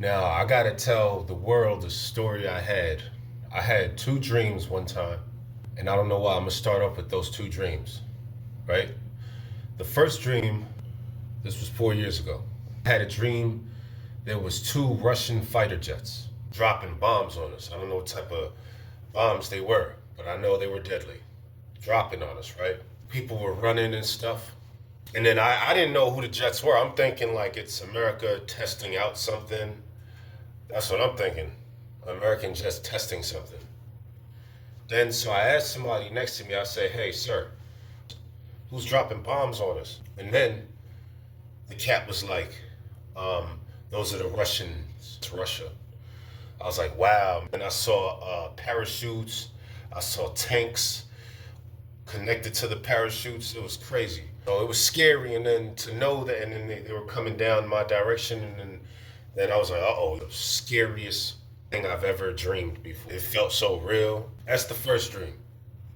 Now, I gotta tell the world the story I had. I had two dreams one time, and I don't know why. I'm gonna start off with those two dreams, right? The first dream, this was 4 years ago. I had a dream there was two Russian fighter jets dropping bombs on us. I don't know what type of bombs they were, but I know they were deadly. Dropping on us, right? People were running and stuff. And then I didn't know who the jets were. I'm thinking like it's America testing out something. That's what I'm thinking. American just testing something. Then so I asked somebody next to me, I say, hey, sir, who's dropping bombs on us? And then the cat was like, those are the Russians, it's Russia. I was like, wow. And I saw parachutes, I saw tanks connected to the parachutes. It was crazy. So it was scary. And then to know that, and then they were coming down my direction. And then I was like, uh-oh, the scariest thing I've ever dreamed before. It felt so real. That's the first dream.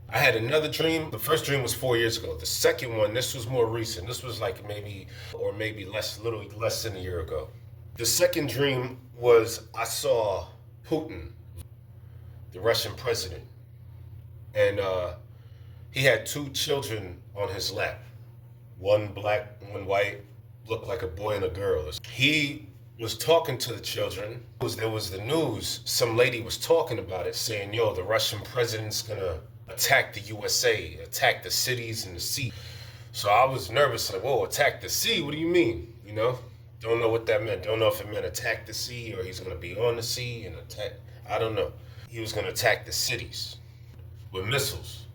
I had another dream. The first dream was 4 years ago. The second one, this was more recent. This was like maybe less, literally less than a year ago. The second dream was I saw Putin, the Russian president, and he had two children on his lap. One black, one white, looked like a boy and a girl. He was talking to the children. There was the news. Some lady was talking about it, saying, yo, the Russian president's gonna attack the USA, attack the cities and the sea. So I was nervous, like, whoa, attack the sea? What do you mean? You know? Don't know what that meant. Don't know if it meant attack the sea or he's gonna be on the sea and attack. I don't know. He was gonna attack the cities with missiles,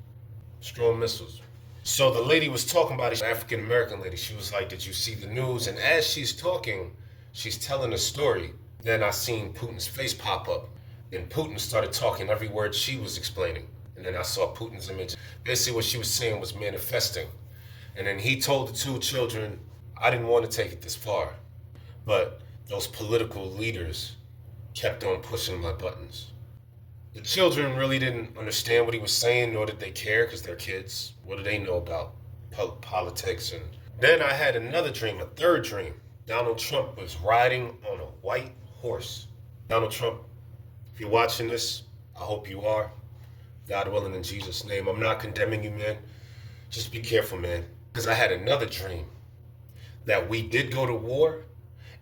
strong missiles. So the lady was talking about it, African American lady. She was like, did you see the news? And as she's talking, she's telling a story. Then I seen Putin's face pop up. And Putin started talking every word she was explaining. And then I saw Putin's image. Basically what she was saying was manifesting. And then he told the two children, I didn't want to take it this far, but those political leaders kept on pushing my buttons. The children really didn't understand what he was saying, nor did they care, because they're kids. What do they know about politics? And then I had another dream, a third dream. Donald Trump was riding on a white horse. Donald Trump, if you're watching this, I hope you are. God willing, in Jesus' name. I'm not condemning you, man. Just be careful, man. Because I had another dream that we did go to war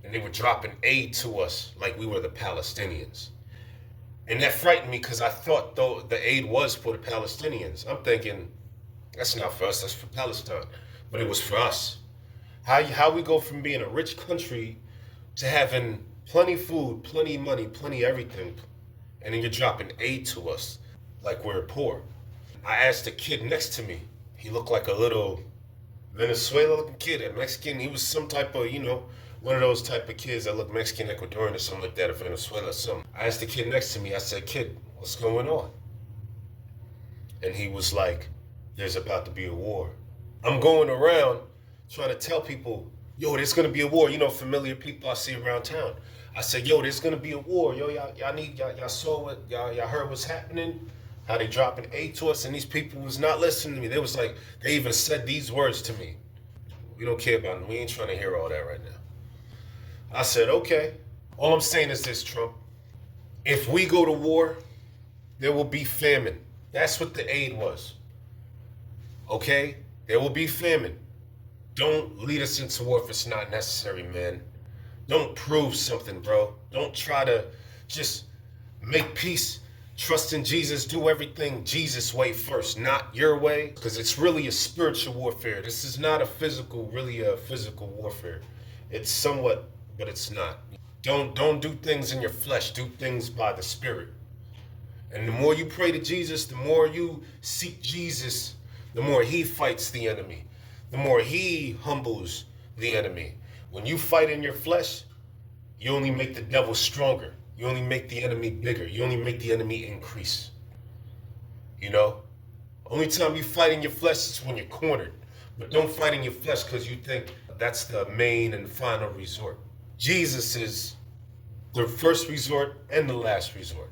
and they were dropping aid to us like we were the Palestinians. And that frightened me because I thought though the aid was for the Palestinians. I'm thinking, that's not for us, that's for Palestine. But it was for us. How we go from being a rich country to having plenty food, plenty money, plenty everything, and then you're dropping aid to us like we're poor. I asked the kid next to me. He looked like a little Venezuela-looking kid, a Mexican. He was some type of, one of those type of kids that look Mexican, Ecuadorian or something like that, or Venezuela or something. I asked the kid next to me, I said, kid, what's going on? And he was like, there's about to be a war. I'm going around trying to tell people, yo, there's gonna be a war. Familiar people I see around town. I said, yo, there's gonna be a war. Yo, y'all saw what, y'all heard what's happening? How they dropping aid to us, and these people was not listening to me. They was like, they even said these words to me. We don't care about it. We ain't trying to hear all that right now. I said, okay. All I'm saying is this, Trump. If we go to war, there will be famine. That's what the aid was. Okay? There will be famine. Don't lead us into war if it's not necessary, man. Don't prove something, bro. Don't try to just make peace. Trust in Jesus, do everything Jesus' way first, not your way, because it's really a spiritual warfare. This is not really a physical warfare. It's somewhat, but it's not. Don't do things in your flesh, do things by the Spirit. And the more you pray to Jesus, the more you seek Jesus, the more he fights the enemy, the more he humbles the enemy. When you fight in your flesh, you only make the devil stronger. You only make the enemy bigger. You only make the enemy increase. Only time you fight in your flesh is when you're cornered. But don't fight in your flesh because you think that's the main and final resort. Jesus is the first resort and the last resort.